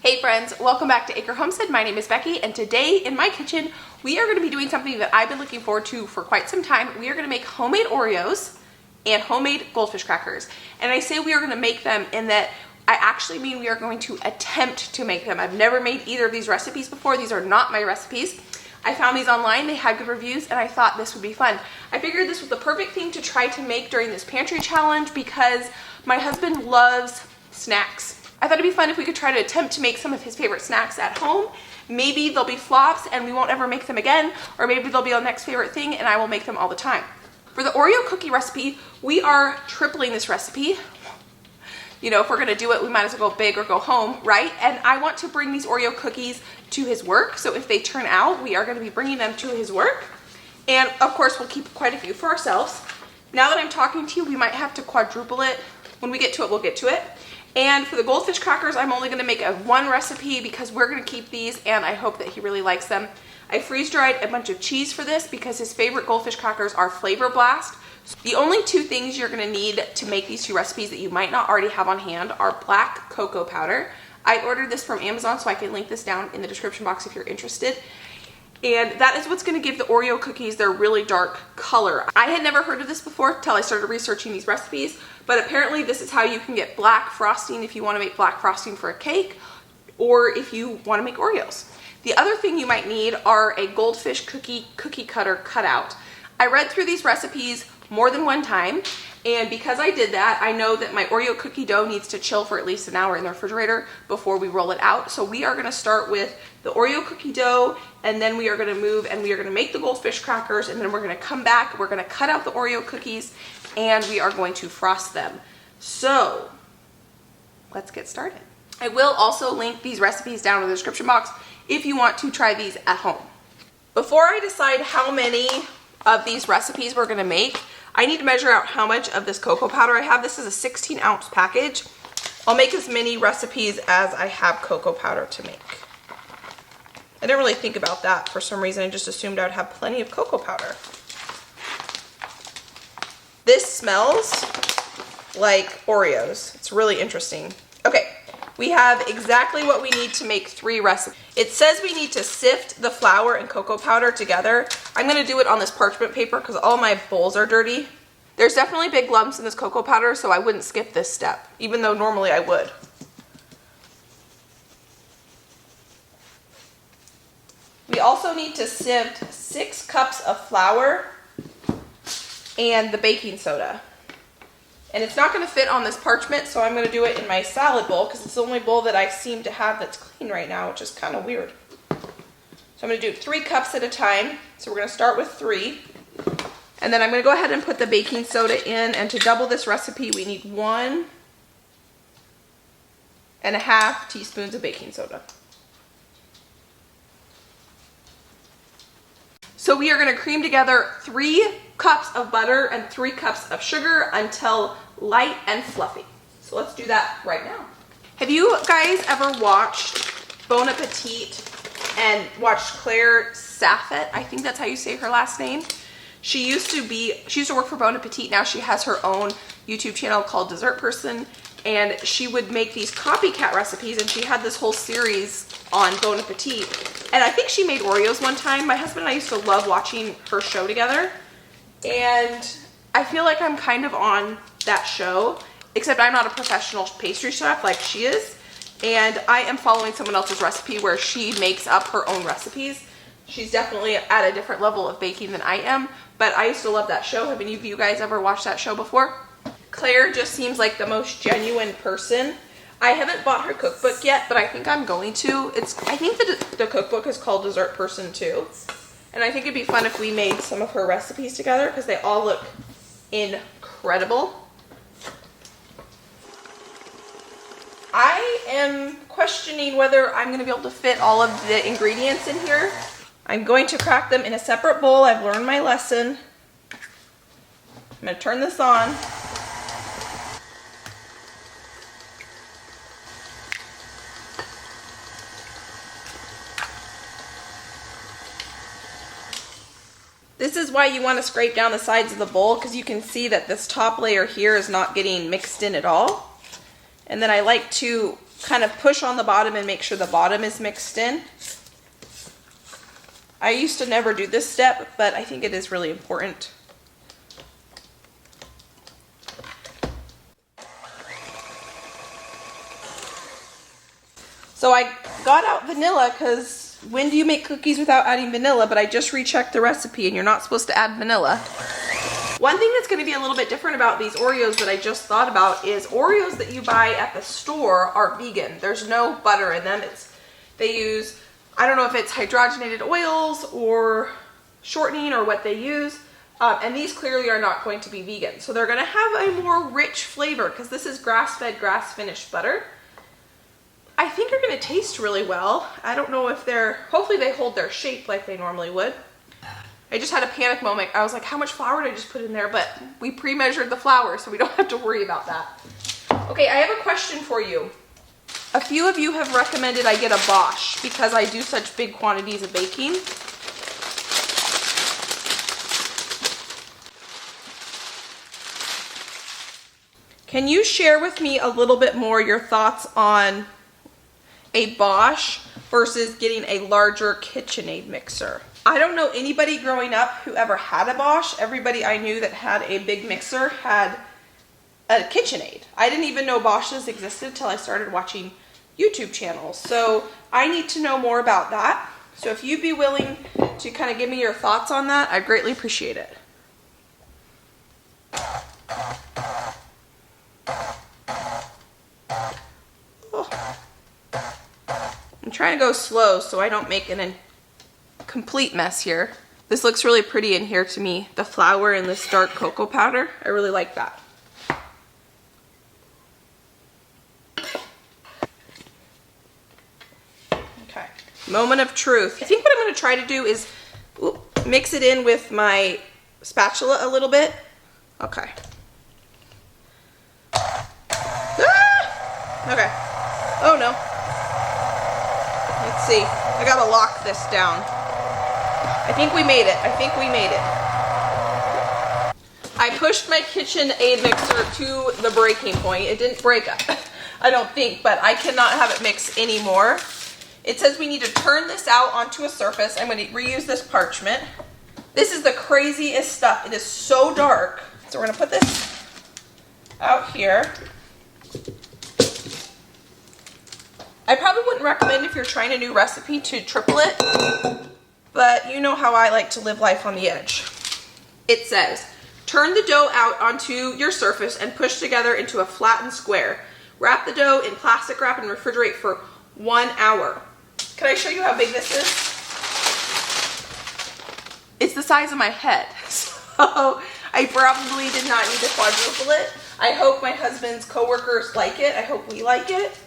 Hey friends, welcome back to Acre Homestead. My name is Becky, and today in my kitchen we are going to be doing something that I've been looking forward to for quite some time. We are going to make homemade Oreos and homemade Goldfish crackers. And I say we are going to make them in that I actually mean we are going to attempt to make them. I've never made either of these recipes before. These are not my recipes. I found these online, they had good reviews, and I thought this would be fun. I figured this was the perfect thing to try to make during this pantry challenge because my husband loves snacks. I thought it'd be fun if we could try to attempt to make some of his favorite snacks at home. Maybe they'll be flops and we won't ever make them again, or maybe they'll be our next favorite thing and I will make them all the time. For the Oreo cookie recipe, we are tripling this recipe. You know, if we're gonna do it, we might as well go big or go home, right? And I want to bring these Oreo cookies to his work, so if they turn out, we are gonna be bringing them to his work. And of course, we'll keep quite a few for ourselves. Now that I'm talking to you, we might have to quadruple it. When we get to it, we'll get to it. And for the Goldfish crackers, I'm only gonna make one recipe because we're gonna keep these and I hope that he really likes them. I freeze-dried a bunch of cheese for this because his favorite Goldfish crackers are Flavor Blast. So the only two things you're gonna need to make these two recipes that you might not already have on hand are black cocoa powder. I ordered this from Amazon, so I can link this down in the description box if you're interested. And that is what's gonna give the Oreo cookies their really dark color. I had never heard of this before until I started researching these recipes, but apparently this is how you can get black frosting if you wanna make black frosting for a cake, or if you wanna make Oreos. The other thing you might need are a Goldfish cookie cutter cutout. I read through these recipes more than one time, and because I did that, I know that my Oreo cookie dough needs to chill for at least an hour in the refrigerator before we roll it out. So we are gonna start with the Oreo cookie dough, and then we are gonna move and we are gonna make the Goldfish crackers, and then we're gonna come back, we're gonna cut out the Oreo cookies, and we are going to frost them. So let's get started. I will also link these recipes down in the description box if you want to try these at home. Before I decide how many of these recipes we're gonna make, I need to measure out how much of this cocoa powder I have. This is a 16-ounce package. I'll make as many recipes as I have cocoa powder to make. I didn't really think about that for some reason. I just assumed I would have plenty of cocoa powder. This smells like Oreos. It's really interesting. Okay, we have exactly what we need to make 3 recipes. It says we need to sift the flour and cocoa powder together. I'm gonna do it on this parchment paper because all my bowls are dirty. There's definitely big lumps in this cocoa powder, so I wouldn't skip this step, even though normally I would. We also need to sift 6 cups of flour and the baking soda. And it's not gonna fit on this parchment, so I'm gonna do it in my salad bowl because it's the only bowl that I seem to have that's clean right now, which is kind of weird. So I'm gonna do 3 cups at a time. So we're gonna start with 3. And then I'm gonna go ahead and put the baking soda in, and to double this recipe, we need 1.5 teaspoons of baking soda. So we are gonna cream together 3 cups of butter and 3 cups of sugar until light and fluffy. So let's do that right now. Have you guys ever watched Bon Appetit and watched Claire Saffet? I think that's how you say her last name. She used to work for Bon Appetit. Now she has her own YouTube channel called Dessert Person, and she would make these copycat recipes, and she had this whole series on Bon Appetit. And I think she made Oreos one time. My husband and I used to love watching her show together. And I feel like I'm kind of on that show, except I'm not a professional pastry chef like she is. And I am following someone else's recipe where she makes up her own recipes. She's definitely at a different level of baking than I am, but I used to love that show. Have any of you guys ever watched that show before? Claire just seems like the most genuine person. I haven't bought her cookbook yet, but I think I'm going to. I think the cookbook is called Dessert Person too. And I think it'd be fun if we made some of her recipes together because they all look incredible. I am questioning whether I'm gonna be able to fit all of the ingredients in here. I'm going to crack them in a separate bowl. I've learned my lesson. I'm gonna turn this on. This is why you want to scrape down the sides of the bowl, because you can see that this top layer here is not getting mixed in at all. And then I like to kind of push on the bottom and make sure the bottom is mixed in. I used to never do this step, but I think it is really important. So I got out vanilla because when do you make cookies without adding vanilla? But I just rechecked the recipe and you're not supposed to add vanilla. One thing that's going to be a little bit different about these Oreos that I just thought about is Oreos that you buy at the store are vegan. There's no butter in them. They use, I don't know if it's hydrogenated oils or shortening or what they use. And these clearly are not going to be vegan. So they're going to have a more rich flavor because this is grass-fed, grass-finished butter. I think are going to taste really well. I don't know if hopefully they hold their shape like they normally would. I just had a panic moment. I was like, how much flour did I just put in there? But we pre-measured the flour, so we don't have to worry about that. Okay, I have a question for you. A few of you have recommended I get a Bosch because I do such big quantities of baking. Can you share with me a little bit more your thoughts on a Bosch versus getting a larger KitchenAid mixer? I don't know anybody growing up who ever had a Bosch. Everybody I knew that had a big mixer had a KitchenAid. I didn't even know Bosches existed until I started watching YouTube channels. So I need to know more about that. So if you'd be willing to kind of give me your thoughts on that, I'd greatly appreciate it. Oh. I'm trying to go slow so I don't make an complete mess here. This looks really pretty in here to me. The flour and this dark cocoa powder. I really like that. Okay. Moment of truth. I think what I'm going to try to do is mix it in with my spatula a little bit. Okay. Ah! Okay. Oh no. Let's see. I gotta lock this down. I think we made it. I think we made it. I pushed my KitchenAid mixer to the breaking point. It didn't break up, I don't think, but I cannot have it mix anymore. It says we need to turn this out onto a surface. I'm going to reuse this parchment. This is the craziest stuff. It is so dark. So we're going to put this out here. I probably wouldn't recommend if you're trying a new recipe to triple it, but you know how I like to live life on the edge. It says, turn the dough out onto your surface and push together into a flattened square. Wrap the dough in plastic wrap and refrigerate for 1 hour. Can I show you how big this is? It's the size of my head. So I probably did not need to quadruple it. I hope my husband's coworkers like it. I hope we like it.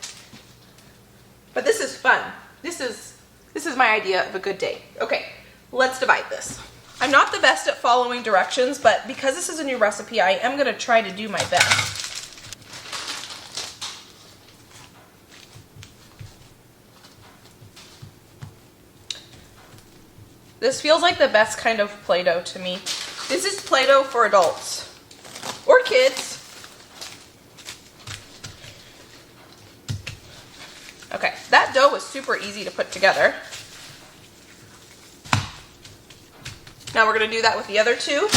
But this is fun. This is my idea of a good day. Okay, let's divide this. I'm not the best at following directions, but because this is a new recipe, I am gonna try to do my best. This feels like the best kind of Play-Doh to me. This is Play-Doh for adults or kids. Okay, that dough was super easy to put together. Now we're going to do that with the other two.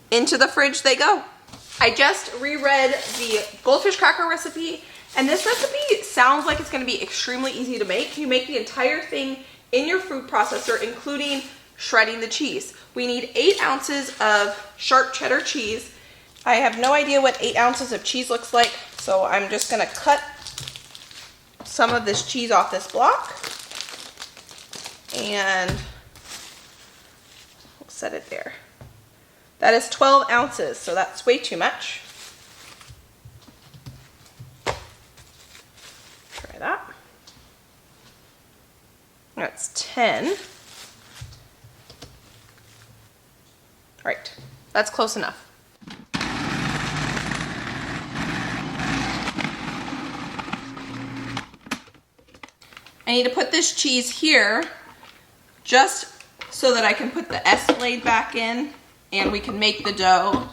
Into the fridge they go. I just reread the goldfish cracker recipe, and this recipe sounds like it's going to be extremely easy to make. You make the entire thing in your food processor, including shredding the cheese. We need 8 ounces of sharp cheddar cheese. I have no idea what 8 ounces of cheese looks like, so I'm just going to cut some of this cheese off this block, and we'll set it there. That is 12 ounces, so that's way too much. Try that. That's 10. All right, that's close enough. I need to put this cheese here just so that I can put the S blade back in and we can make the dough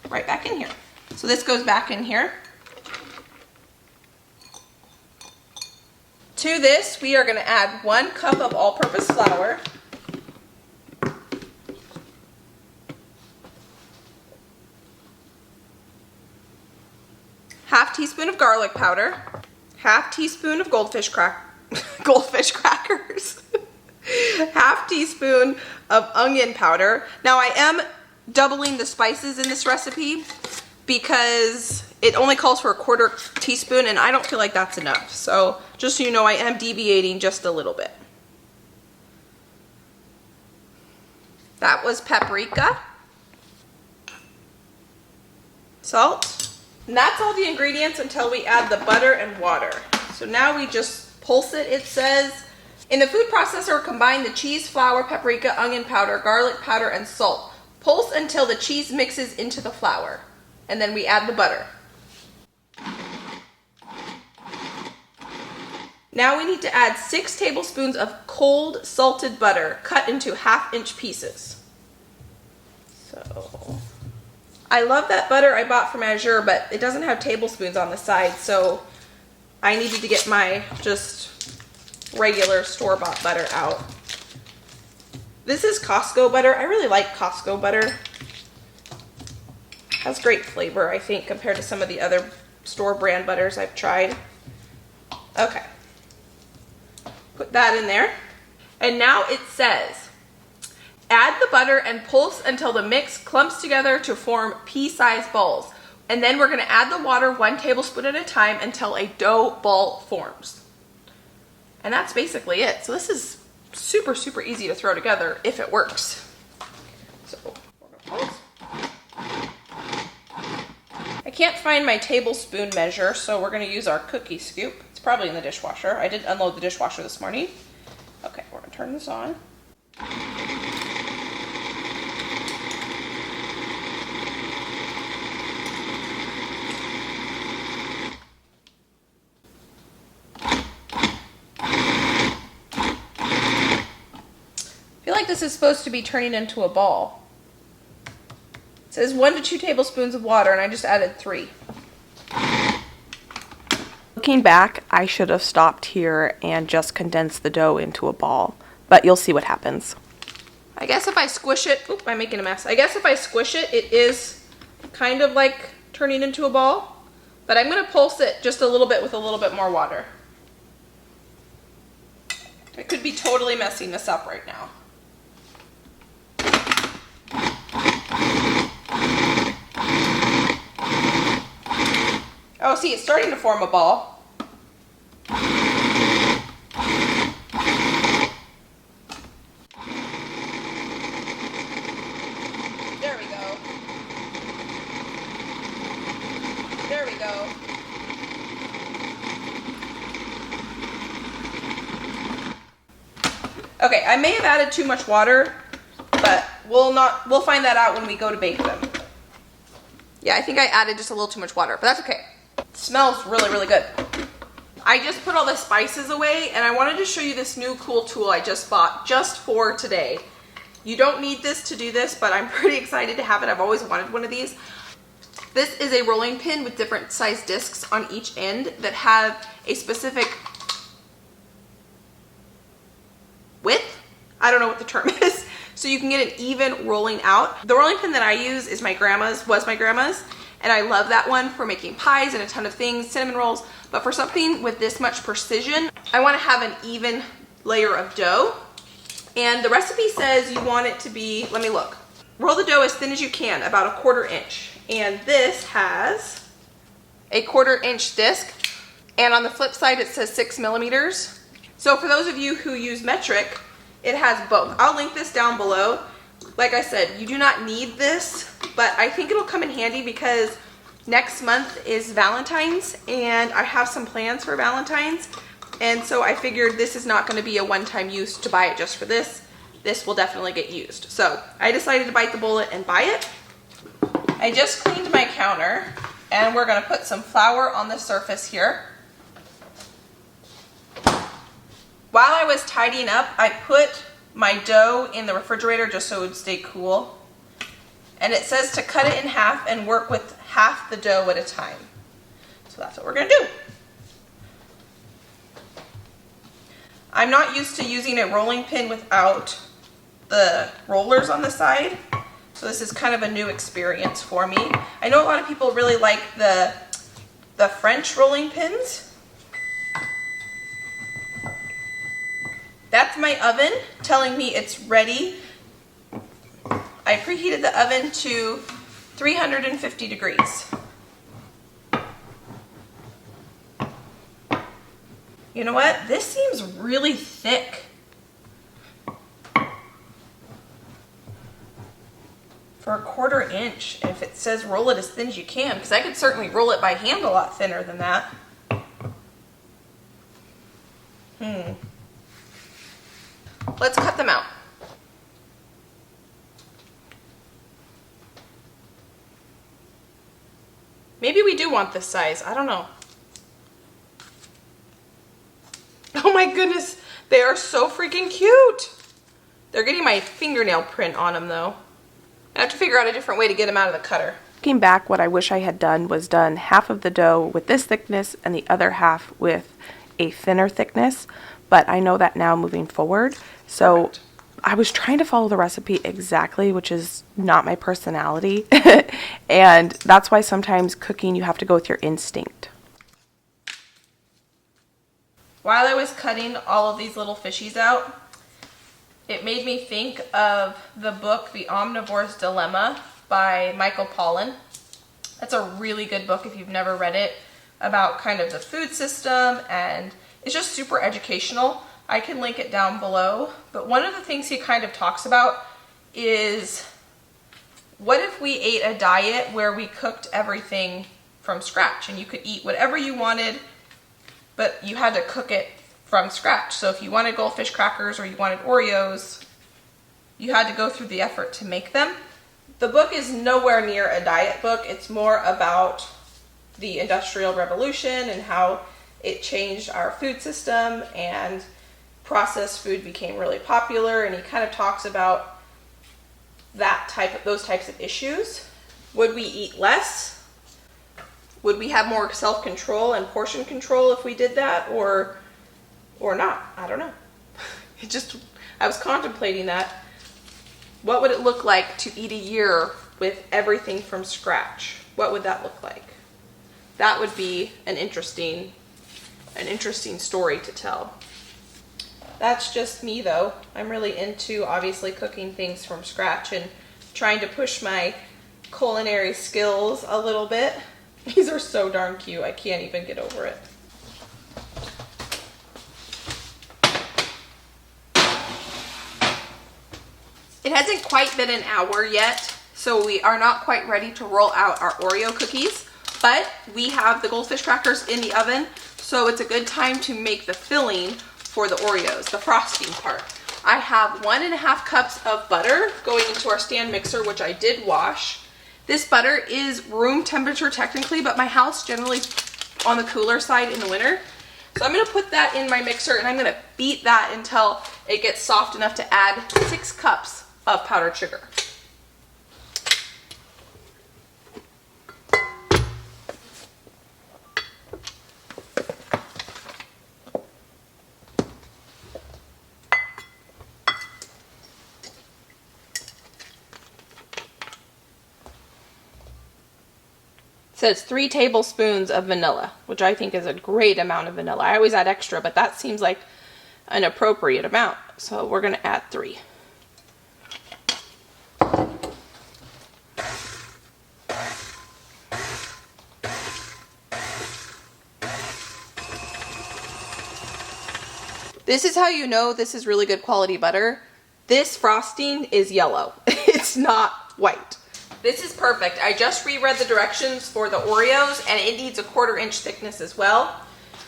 right back in here. So this goes back in here. To this, we are going to add 1 cup of all-purpose flour. Half teaspoon of garlic powder. Half teaspoon of goldfish crackers. Half teaspoon of onion powder. Now I am doubling the spices in this recipe because it only calls for a 1/4 teaspoon and I don't feel like that's enough. So just so you know, I am deviating just a little bit. That was paprika. Salt. And that's all the ingredients until we add the butter and water. So now we just pulse it, it says. In the food processor, combine the cheese, flour, paprika, onion powder, garlic powder, and salt. Pulse until the cheese mixes into the flour. And then we add the butter. Now we need to add 6 tablespoons of cold salted butter cut into 1/2-inch pieces. So I love that butter I bought from Acre, but it doesn't have tablespoons on the side, so I needed to get my just regular store-bought butter out. This is Costco butter. I really like Costco butter. Has great flavor, I think, compared to some of the other store brand butters I've tried. Okay. Put that in there. And now it says, add the butter and pulse until the mix clumps together to form pea-sized balls. And then we're going to add the water 1 tablespoon at a time until a dough ball forms. And that's basically it. So this is super, super easy to throw together if it works. So we're going to pulse. I can't find my tablespoon measure, so we're going to use our cookie scoop. It's probably in the dishwasher. I did unload the dishwasher this morning. Okay, we're going to turn this on. I feel like this is supposed to be turning into a ball. It says 1 to 2 tablespoons of water, and I just added 3. Looking back, I should have stopped here and just condensed the dough into a ball, but you'll see what happens. I guess if I squish it, oop, I'm making a mess. I guess if I squish it, it is kind of like turning into a ball, but I'm going to pulse it just a little bit with a little bit more water. I could be totally messing this up right now. Oh, see, it's starting to form a ball. There we go. There we go. Okay, I may have added too much water, but we'll find that out when we go to bake them. Yeah, I think I added just a little too much water, but that's okay. It smells really, really good. I just put all the spices away, and I wanted to show you this new cool tool I just bought just for today. You don't need this to do this, but I'm pretty excited to have it. I've always wanted one of these. This is a rolling pin with different size discs on each end that have a specific width. I don't know what the term is. So you can get an even rolling out. The rolling pin that I use is my grandma's, and I love that one for making pies and a ton of things, cinnamon rolls. But for something with this much precision, I want to have an even layer of dough. And the recipe says you want it to be, let me look. Roll the dough as thin as you can, about 1/4 inch. And this has a 1/4 inch disc. And on the flip side, it says 6 millimeters. So for those of you who use metric, it has both. I'll link this down below. Like I said, you do not need this, but I think it'll come in handy because next month is Valentine's and I have some plans for Valentine's. And so I figured this is not going to be a one-time use to buy it just for this. This will definitely get used. So I decided to bite the bullet and buy it. I just cleaned my counter and we're going to put some flour on the surface here. While I was tidying up, I put my dough in the refrigerator just so it would stay cool. And it says to cut it in half and work with half the dough at a time. So that's what we're gonna do. I'm not used to using a rolling pin without the rollers on the side. So this is kind of a new experience for me. I know a lot of people really like the French rolling pins. That's my oven telling me it's ready. I preheated the oven to 350 degrees. You know what? This seems really thick. For a 1/4 inch, and if it says roll it as thin as you can, because I could certainly roll it by hand a lot thinner than that. Let's cut them out. Maybe we do want this size, I don't know. Oh my goodness, they are so freaking cute. They're getting my fingernail print on them though. I have to figure out a different way to get them out of the cutter. Looking back, what I wish I had done was done half of the dough with this thickness and the other half with a thinner thickness, but I know that now moving forward. So perfect. I was trying to follow the recipe exactly, which is not my personality. And that's why sometimes cooking, you have to go with your instinct. While I was cutting all of these little fishies out, it made me think of the book, The Omnivore's Dilemma by Michael Pollan. That's a really good book if you've never read it, about kind of the food system, and it's just super educational. I can link it down below. But one of the things he kind of talks about is, what if we ate a diet where we cooked everything from scratch and you could eat whatever you wanted, but you had to cook it from scratch. So if you wanted goldfish crackers or you wanted Oreos, you had to go through the effort to make them. The book is nowhere near a diet book. It's more about the Industrial Revolution and how it changed our food system, and processed food became really popular, and he kind of talks about those types of issues. Would we eat less? Would we have more self-control and portion control if we did that, or not? I don't know. I was contemplating that. What would it look like to eat a year with everything from scratch? What would that look like? That would be an interesting story to tell. That's just me though. I'm really into obviously cooking things from scratch and trying to push my culinary skills a little bit. These are so darn cute. I can't even get over it. It hasn't quite been an hour yet, so we are not quite ready to roll out our Oreo cookies, but we have the goldfish crackers in the oven, so it's a good time to make the filling for the Oreos, the frosting part. I have 1.5 cups of butter going into our stand mixer, which I did wash. This butter is room temperature technically, but my house generally on the cooler side in the winter. So I'm gonna put that in my mixer and I'm gonna beat that until it gets soft enough to add 6 cups of powdered sugar. It says 3 tablespoons of vanilla, which I think is a great amount of vanilla. I always add extra, but that seems like an appropriate amount. So we're gonna add 3. This is how you know this is really good quality butter. This frosting is yellow. It's not white. This is perfect. I just reread the directions for the Oreos and it needs a 1/4 inch thickness as well.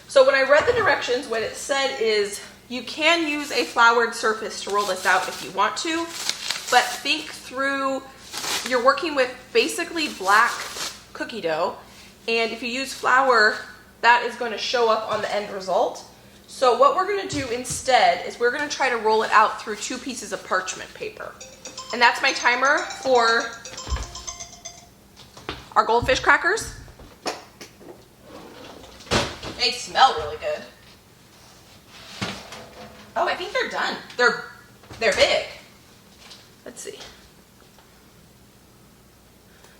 So when I read the directions, what it said is you can use a floured surface to roll this out if you want to, but think through, you're working with basically black cookie dough, and if you use flour, that is going to show up on the end result. So what we're gonna do instead is we're gonna try to roll it out through 2 pieces of parchment paper. And that's my timer for our goldfish crackers. They smell really good. Oh, I think they're done. They're big. Let's see.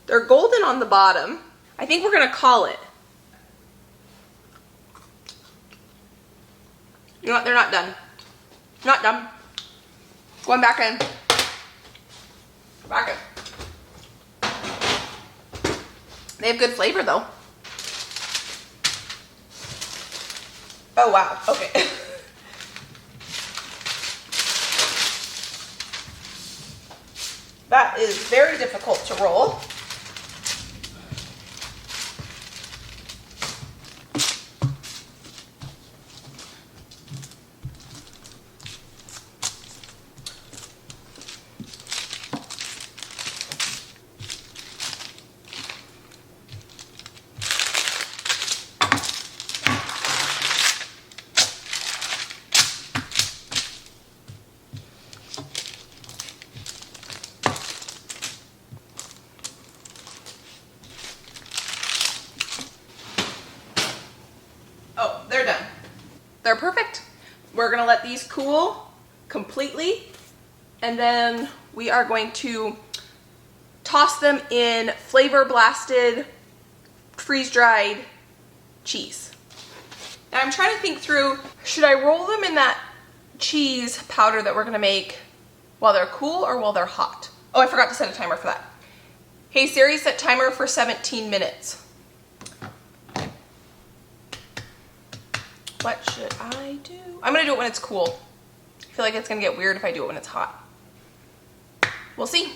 They're golden on the bottom. I think we're gonna call it. You know what? They're not done. Not done. Going back in. Back in. They have good flavor though. Oh wow. Okay. That is very difficult to roll. Oh, they're done. They're perfect. We're gonna let these cool completely, and then we are going to toss them in flavor blasted, freeze-dried cheese. And I'm trying to think through, should I roll them in that cheese powder that we're gonna make while they're cool or while they're hot? Oh, I forgot to set a timer for that. Hey Siri, set timer for 17 minutes. What should I do? I'm gonna do it when it's cool. I feel like it's gonna get weird if I do it when it's hot. We'll see.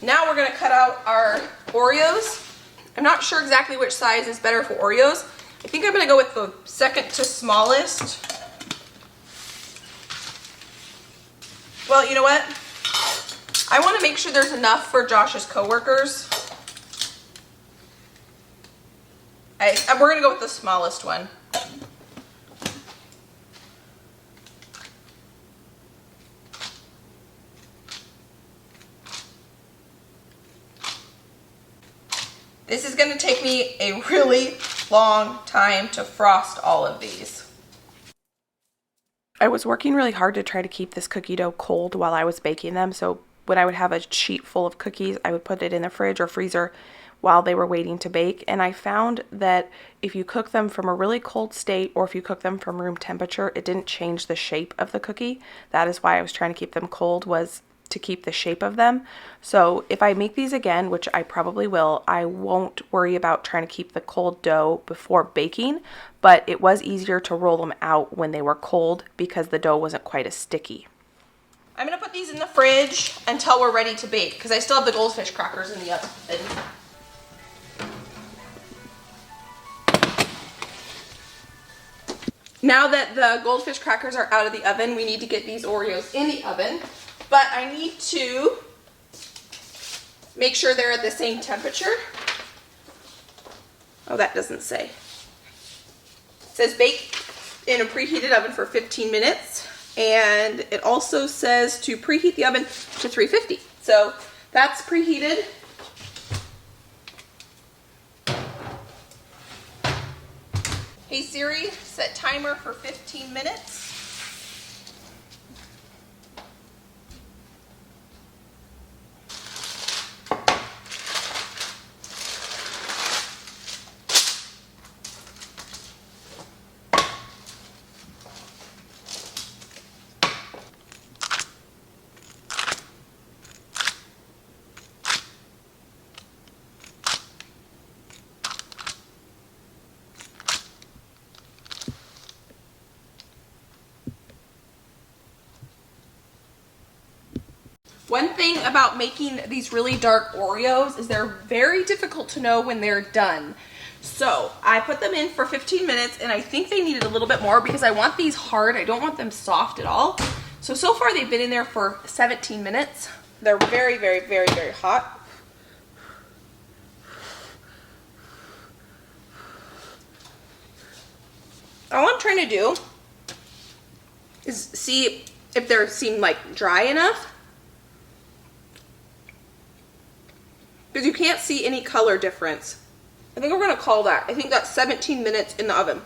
Now we're gonna cut out our Oreos. I'm not sure exactly which size is better for Oreos. I think I'm gonna go with the second to smallest. Well, you know what? I wanna make sure there's enough for Josh's coworkers. We're gonna go with the smallest one. This is going to take me a really long time to frost all of these. I was working really hard to try to keep this cookie dough cold while I was baking them. So when I would have a sheet full of cookies, I would put it in the fridge or freezer while they were waiting to bake. And I found that if you cook them from a really cold state or if you cook them from room temperature, it didn't change the shape of the cookie. That is why I was trying to keep them cold, was to keep the shape of them. So if I make these again, which I probably will, I won't worry about trying to keep the cold dough before baking, but it was easier to roll them out when they were cold because the dough wasn't quite as sticky. I'm gonna put these in the fridge until we're ready to bake because I still have the goldfish crackers in the oven. Now that the goldfish crackers are out of the oven, we need to get these Oreos in the oven. But I need to make sure they're at the same temperature. Oh, that doesn't say. It says bake in a preheated oven for 15 minutes. And it also says to preheat the oven to 350. So that's preheated. Hey Siri, set timer for 15 minutes. One thing about making these really dark Oreos is they're very difficult to know when they're done. So I put them in for 15 minutes and I think they needed a little bit more because I want these hard. I don't want them soft at all. So far they've been in there for 17 minutes. They're very, very, very, very hot. All I'm trying to do see if they seem like dry enough. Because you can't see any color difference. I think we're gonna call that. I think that's 17 minutes in the oven.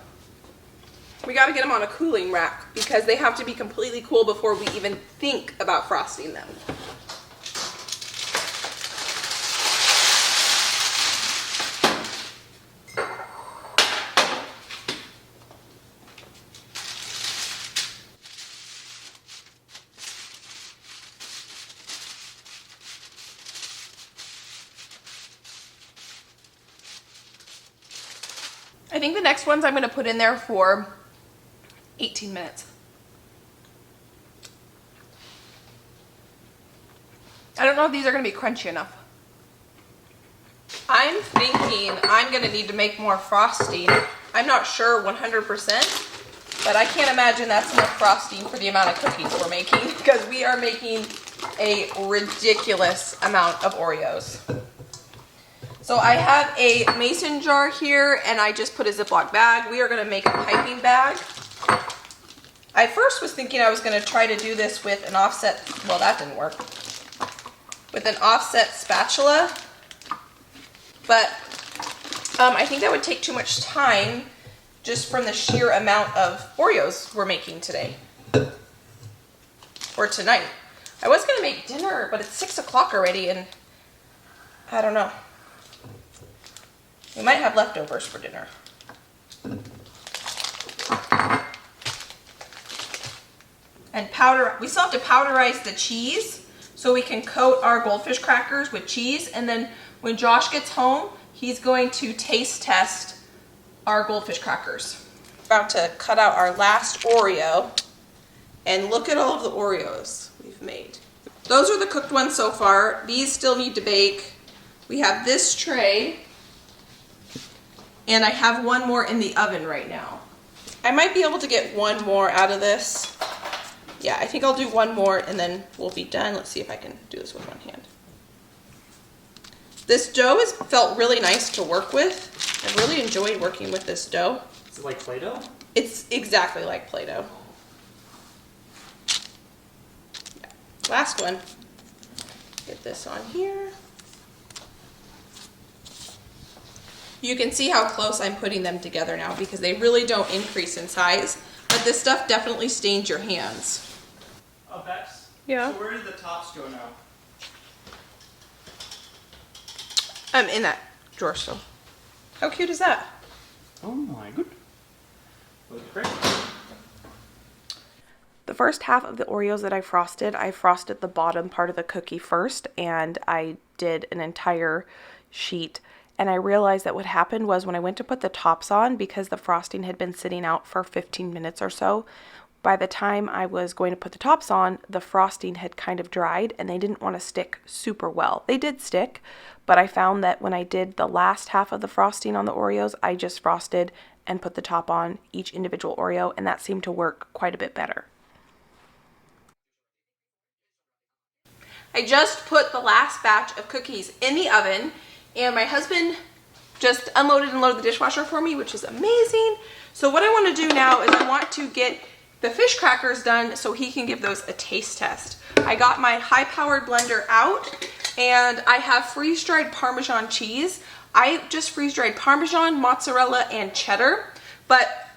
We gotta get them on a cooling rack because they have to be completely cool before we even think about frosting them. I think the next ones I'm gonna put in there for 18 minutes. I don't know if these are gonna be crunchy enough. I'm thinking I'm gonna need to make more frosting. I'm not sure 100%, but I can't imagine that's enough frosting for the amount of cookies we're making because we are making a ridiculous amount of Oreos. So I have a mason jar here and I just put a Ziploc bag. We are gonna make a piping bag. I first was thinking I was gonna try to do this with an offset, well that didn't work, with an offset spatula, but I think that would take too much time just from the sheer amount of Oreos we're making today, or tonight. I was gonna make dinner, but it's 6 o'clock already and I don't know. We might have leftovers for dinner. And we still have to powderize the cheese so we can coat our goldfish crackers with cheese. And then when Josh gets home, he's going to taste test our goldfish crackers. About to cut out our last Oreo. And look at all of the Oreos we've made. Those are the cooked ones so far. These still need to bake. We have this tray. And I have one more in the oven right now. I might be able to get one more out of this. Yeah, I think I'll do one more and then we'll be done. Let's see if I can do this with one hand. This dough has felt really nice to work with. I've really enjoyed working with this dough. Is it like Play-Doh? It's exactly like Play-Doh. Yeah. Last one. Get this on here. You can see how close I'm putting them together now because they really don't increase in size, but this stuff definitely stains your hands. Oh, Bex? Yeah? So where did the tops go now? I'm in that drawer still. How cute is that? Oh my good. Looks great. The first half of the Oreos that I frosted the bottom part of the cookie first, and I did an entire sheet. And I realized that what happened was when I went to put the tops on, because the frosting had been sitting out for 15 minutes or so, by the time I was going to put the tops on, the frosting had kind of dried and they didn't want to stick super well. They did stick, but I found that when I did the last half of the frosting on the Oreos, I just frosted and put the top on each individual Oreo, and that seemed to work quite a bit better. I just put the last batch of cookies in the oven, and my husband just unloaded and loaded the dishwasher for me, which is amazing. So what I want to do now is I want to get the fish crackers done so he can give those a taste test. I got my high-powered blender out, and I have freeze-dried Parmesan cheese. I just freeze-dried Parmesan, mozzarella, and cheddar, but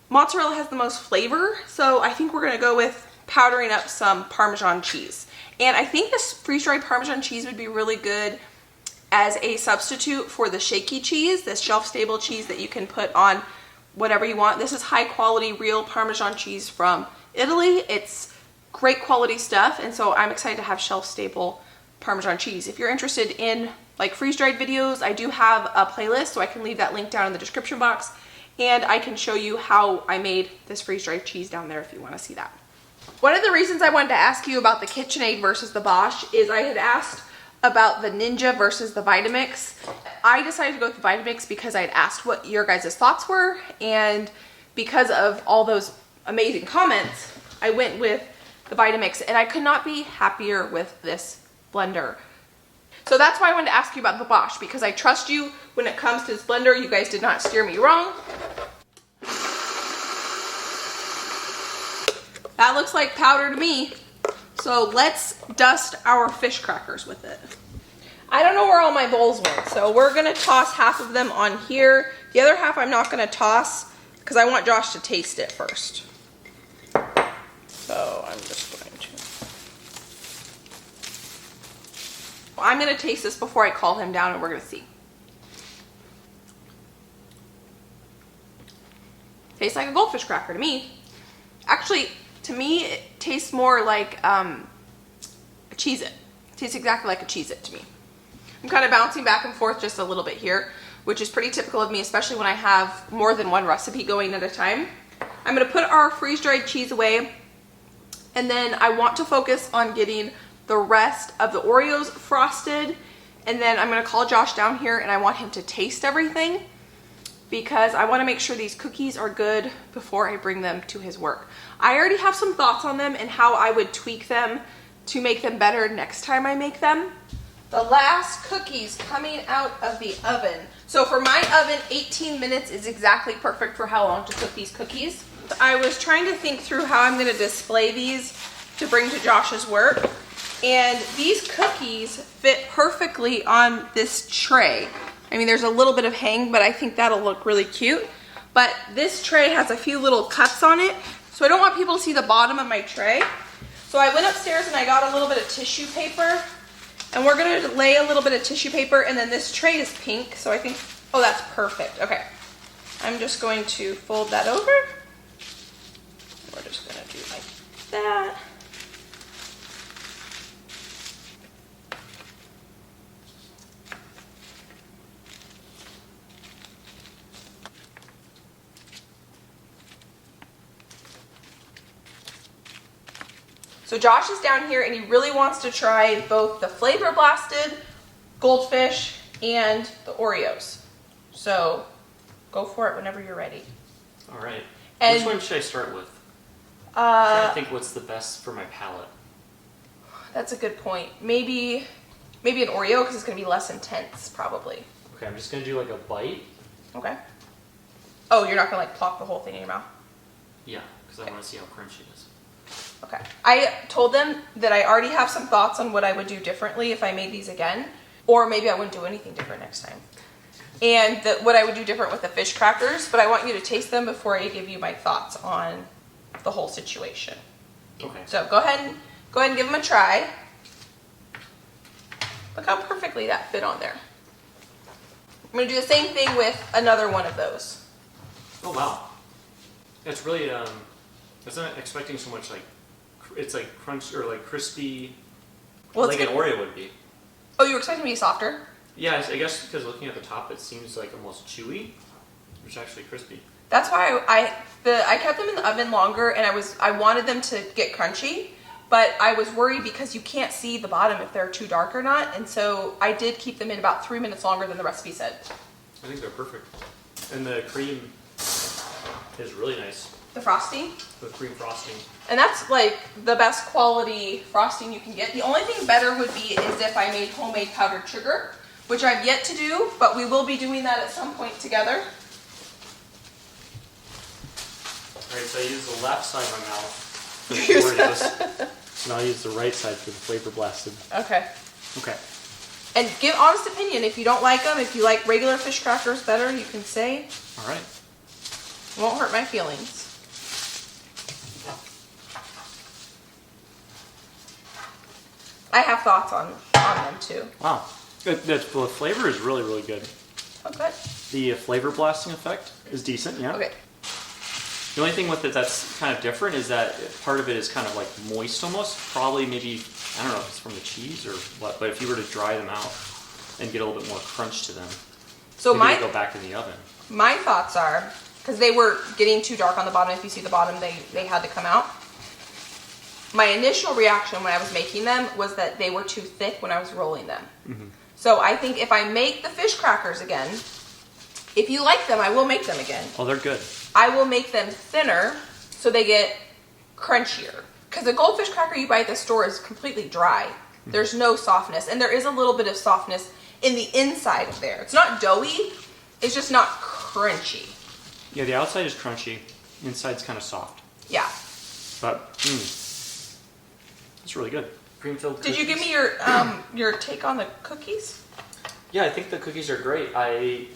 mozzarella has the most flavor, so I think we're going to go with powdering up some Parmesan cheese. And I think this freeze-dried Parmesan cheese would be really good as a substitute for the shaky cheese, this shelf-stable cheese that you can put on whatever you want. This is high-quality, real Parmesan cheese from Italy. It's great quality stuff, and so I'm excited to have shelf-stable Parmesan cheese. If you're interested in like freeze-dried videos, I do have a playlist, so I can leave that link down in the description box, and I can show you how I made this freeze-dried cheese down there if you want to see that. One of the reasons I wanted to ask you about the KitchenAid versus the Bosch is I had asked about the Ninja versus the Vitamix. I decided to go with the Vitamix because I had asked what your guys' thoughts were, and because of all those amazing comments, I went with the Vitamix, and I could not be happier with this blender. So that's why I wanted to ask you about the Bosch, because I trust you when it comes to this blender. You guys did not steer me wrong. That looks like powder to me. So let's dust our fish crackers with it. I don't know where all my bowls went, so we're gonna toss half of them on here. The other half I'm not gonna toss because I want Josh to taste it first. So I'm just going to. I'm gonna taste this before I call him down and we're gonna see. Tastes like a goldfish cracker to me. Actually, to me, it tastes more like a Cheez-It. It tastes exactly like a Cheez-It to me. I'm kind of bouncing back and forth just a little bit here, which is pretty typical of me, especially when I have more than one recipe going at a time. I'm gonna put our freeze-dried cheese away, and then I want to focus on getting the rest of the Oreos frosted, and then I'm gonna call Josh down here and I want him to taste everything because I wanna make sure these cookies are good before I bring them to his work. I already have some thoughts on them and how I would tweak them to make them better next time I make them. The last cookies coming out of the oven. So for my oven, 18 minutes is exactly perfect for how long to cook these cookies. I was trying to think through how I'm gonna display these to bring to Josh's work. And these cookies fit perfectly on this tray. I mean, there's a little bit of hang, but I think that'll look really cute. But this tray has a few little cuts on it, so I don't want people to see the bottom of my tray. So I went upstairs and I got a little bit of tissue paper, and we're gonna lay a little bit of tissue paper, and then this tray is pink, so I think, oh, that's perfect. Okay, I'm just going to fold that over. We're just gonna do like that. So Josh is down here and he really wants to try both the flavor blasted Goldfish and the Oreos. So go for it whenever you're ready. All right. And which one should I start with? I'm trying to think what's the best for my palate. That's a good point. Maybe an Oreo because it's going to be less intense probably. Okay, I'm just going to do like a bite. Okay. Oh, you're not going to like plop the whole thing in your mouth? Yeah, because I want to see how crunchy it is. Okay. I told them that I already have some thoughts on what I would do differently if I made these again, or maybe I wouldn't do anything different next time. And what I would do different with the fish crackers, but I want you to taste them before I give you my thoughts on the whole situation. Okay. So go ahead and give them a try. Look how perfectly that fit on there. I'm going to do the same thing with another one of those. Oh wow. That's really I was not expecting so much like it's like crunch or like crispy, Well, like an Oreo would be. Oh, you were expecting me to be softer? Yeah, I guess because looking at the top, it seems like almost chewy, which is actually crispy. That's why I kept them in the oven longer, and I wanted them to get crunchy, but I was worried because you can't see the bottom if they're too dark or not, and so I did keep them in about 3 minutes longer than the recipe said. I think they're perfect, and the cream is really nice. The frosting? The cream frosting. And that's like the best quality frosting you can get. The only thing better would be is if I made homemade powdered sugar, which I've yet to do, but we will be doing that at some point together. Alright, so I use the left side of my mouth for the Oreos. So now I use the right side for the flavor blasted. Okay. Okay. And give honest opinion. If you don't like them, if you like regular fish crackers better, you can say. Alright. It won't hurt my feelings. I have thoughts on them too. Wow. The flavor is really, really good. Okay. The flavor blasting effect is decent, yeah. Okay. The only thing with it that's kind of different is that part of it is kind of like moist almost. Probably maybe, I don't know if it's from the cheese or what, but if you were to dry them out and get a little bit more crunch to them, So maybe they go back in the oven. My thoughts are, because they were getting too dark on the bottom, if you see the bottom, they had to come out. My initial reaction when I was making them was that they were too thick when I was rolling them. Mm-hmm. So I think if I make the fish crackers again, if you like them, I will make them again. Oh, they're good. I will make them thinner so they get crunchier. Because the Goldfish cracker you buy at the store is completely dry. Mm-hmm. There's no softness. And there is a little bit of softness in the inside of there. It's not doughy. It's just not crunchy. Yeah, the outside is crunchy. Inside's kind of soft. Yeah. But it's really good. Cream-filled cookies. Did you give me your take on the cookies? Yeah, I think the cookies are great. I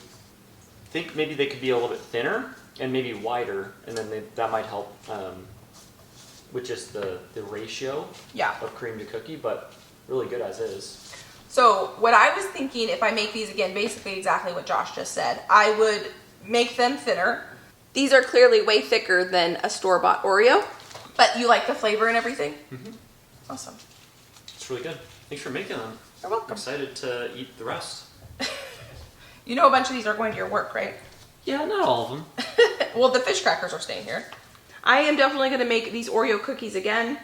think maybe they could be a little bit thinner and maybe wider, and then that might help with just the ratio of cream to cookie, but really good as is. So what I was thinking, if I make these again, basically exactly what Josh just said, I would make them thinner. These are clearly way thicker than a store-bought Oreo, but you like the flavor and everything? Mm-hmm. Awesome. It's really good. Thanks for making them. You're welcome. I'm excited to eat the rest. You know a bunch of these are going to your work, right? Yeah, not all of them. Well, the fish crackers are staying here. I am definitely going to make these Oreo cookies again,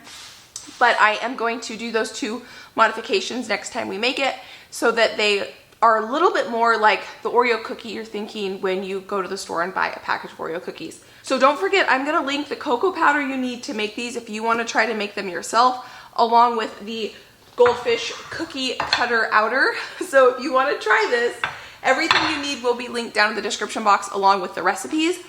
but I am going to do those 2 modifications next time we make it so that they are a little bit more like the Oreo cookie you're thinking when you go to the store and buy a package of Oreo cookies. So don't forget, I'm going to link the cocoa powder you need to make these if you want to try to make them yourself, along with the Goldfish cookie cutter outer. So if you want to try this, everything you need will be linked down in the description box along with the recipes.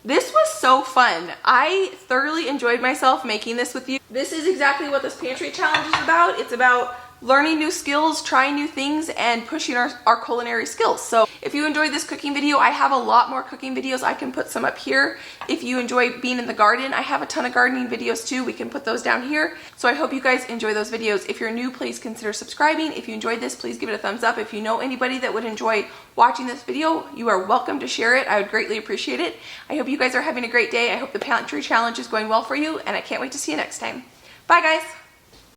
This was so fun. I thoroughly enjoyed myself making this with you. This is exactly what this pantry challenge is about. It's about learning new skills, trying new things, and pushing our culinary skills. So if you enjoyed this cooking video, I have a lot more cooking videos. I can put some up here. If you enjoy being in the garden, I have a ton of gardening videos too. We can put those down here. So I hope you guys enjoy those videos. If you're new, please consider subscribing. If you enjoyed this, please give it a thumbs up. If you know anybody that would enjoy watching this video, you are welcome to share it. I would greatly appreciate it. I hope you guys are having a great day. I hope the pantry challenge is going well for you, and I can't wait to see you next time. Bye guys.